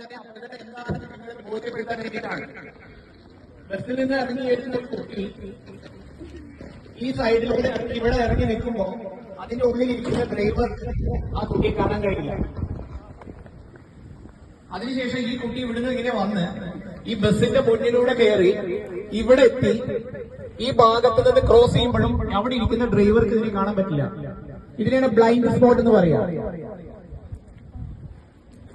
തന്നെ അപകടം എന്താണെന്ന് നിങ്ങളെ ബോധ്യപ്പെടുത്താൻ വേണ്ടിയിട്ടാണ്. ബസ്സിൽ നിന്ന് ഇറങ്ങി വരുന്ന ഒരു കുട്ടി ഈ സൈഡിലൂടെ ഇവിടെ ഇറങ്ങി നിൽക്കുമ്പോൾ അതിന്റെ ഉള്ളിൽ ഇരിക്കുന്ന ഡ്രൈവർ ആ കുട്ടിയെ കാണാൻ കഴിയില്ല. അതിനുശേഷം ഈ കുട്ടി ഇവിടുന്ന് ഇങ്ങനെ വന്ന് ഈ ബസ്സിന്റെ മുന്നിലൂടെ കയറി ഇവിടെ എത്തി ഈ ഭാഗത്ത് നിന്ന് ക്രോസ് ചെയ്യുമ്പോഴും അവിടെ ഇരിക്കുന്ന ഡ്രൈവർക്ക് ഇതിനെ കാണാൻ പറ്റില്ല. ഇതിനെയാണ് ബ്ലൈൻഡ് സ്പോട്ട് എന്ന് പറയാ.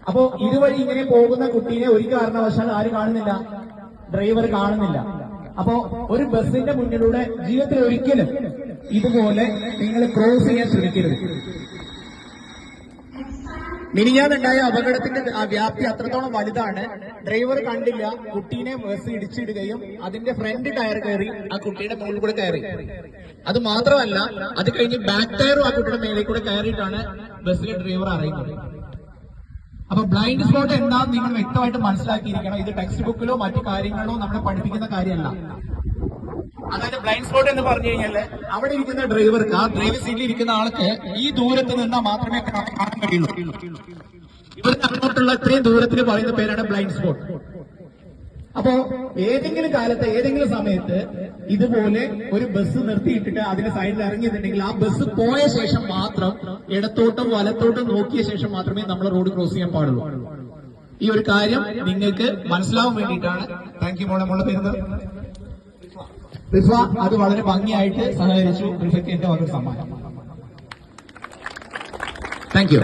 അപ്പോ ഇതുവഴി ഇങ്ങനെ പോകുന്ന കുട്ടീനെ ഒരു കാരണവശാൽ ആര് കാണുന്നില്ല? ഡ്രൈവർ കാണുന്നില്ല. അപ്പോ ഒരു ബസ്സിന്റെ മുന്നിലൂടെ ജീവിതത്തിൽ ഒരിക്കലും ഇതുപോലെ നിങ്ങൾ ക്രോസ് ചെയ്യാൻ ശ്രമിക്കരുത്. മിനിഞ്ഞാന്നുണ്ടായ അപകടത്തിന്റെ വ്യാപ്തി അത്രത്തോളം വലുതാണ്. ഡ്രൈവർ കണ്ടില്ല, കുട്ടീനെ ബസ് ഇടിച്ചിടുകയും അതിന്റെ ഫ്രണ്ട് ടയർ കയറി ആ കുട്ടിയുടെ മുകളിൽ കൂടെ കയറി. അത് മാത്രമല്ല, അത് കഴിഞ്ഞ് ബാക്ക് ടയറും ആ കുട്ടിയുടെ മേലെ കൂടെ കയറിയിട്ടാണ് ബസ്സിലെ ഡ്രൈവർ അറിയുന്നത്. അപ്പൊ ബ്ലൈൻഡ് സ്പോട്ട് എന്താണെന്ന് നിങ്ങൾ വ്യക്തമായിട്ട് മനസ്സിലാക്കിയിരിക്കണം. ഇത് ടെക്സ്റ്റ് ബുക്കിലോ മറ്റു കാര്യങ്ങളോ നമ്മളെ പഠിപ്പിക്കുന്ന കാര്യമല്ല. അതായത് ബ്ലൈൻഡ് സ്പോട്ട് എന്ന് പറഞ്ഞു കഴിഞ്ഞാൽ അവിടെ ഇരിക്കുന്ന ഡ്രൈവർക്ക്, ആ ഡ്രൈവർ സീറ്റിൽ ഇരിക്കുന്ന ആൾക്ക് ഈ ദൂരത്ത് നിന്നാൽ മാത്രമേ കാണാൻ കഴിയുള്ളൂ. ഇവിടുന്ന് അങ്ങോട്ടുള്ള ഇത്രയും ദൂരത്തിൽ പറയുന്ന പേരാണ് ബ്ലൈൻഡ് സ്പോട്ട്. അപ്പോ ഏതെങ്കിലും കാലത്ത് ഏതെങ്കിലും സമയത്ത് ഇതുപോലെ ഒരു ബസ് നിർത്തിയിട്ടിട്ട് അതിന്റെ സൈഡിൽ ഇറങ്ങിയിട്ടുണ്ടെങ്കിൽ ആ ബസ് പോയ ശേഷം മാത്രം ഇടത്തോട്ടും വലത്തോട്ടും നോക്കിയ ശേഷം മാത്രമേ നമ്മൾ റോഡ് ക്രോസ് ചെയ്യാൻ പാടുള്ളൂ. ഈ ഒരു കാര്യം നിങ്ങൾക്ക് മനസ്സിലാവാൻ വേണ്ടിയിട്ടാണ്. താങ്ക് യു മോളെ. മോളുടെ പേര് റിഫ. അത് വളരെ ഭംഗിയായിട്ട് സഹകരിച്ചു. റിഫയ്ക്ക് എന്റെ വക സമ്മാനം. Thank you.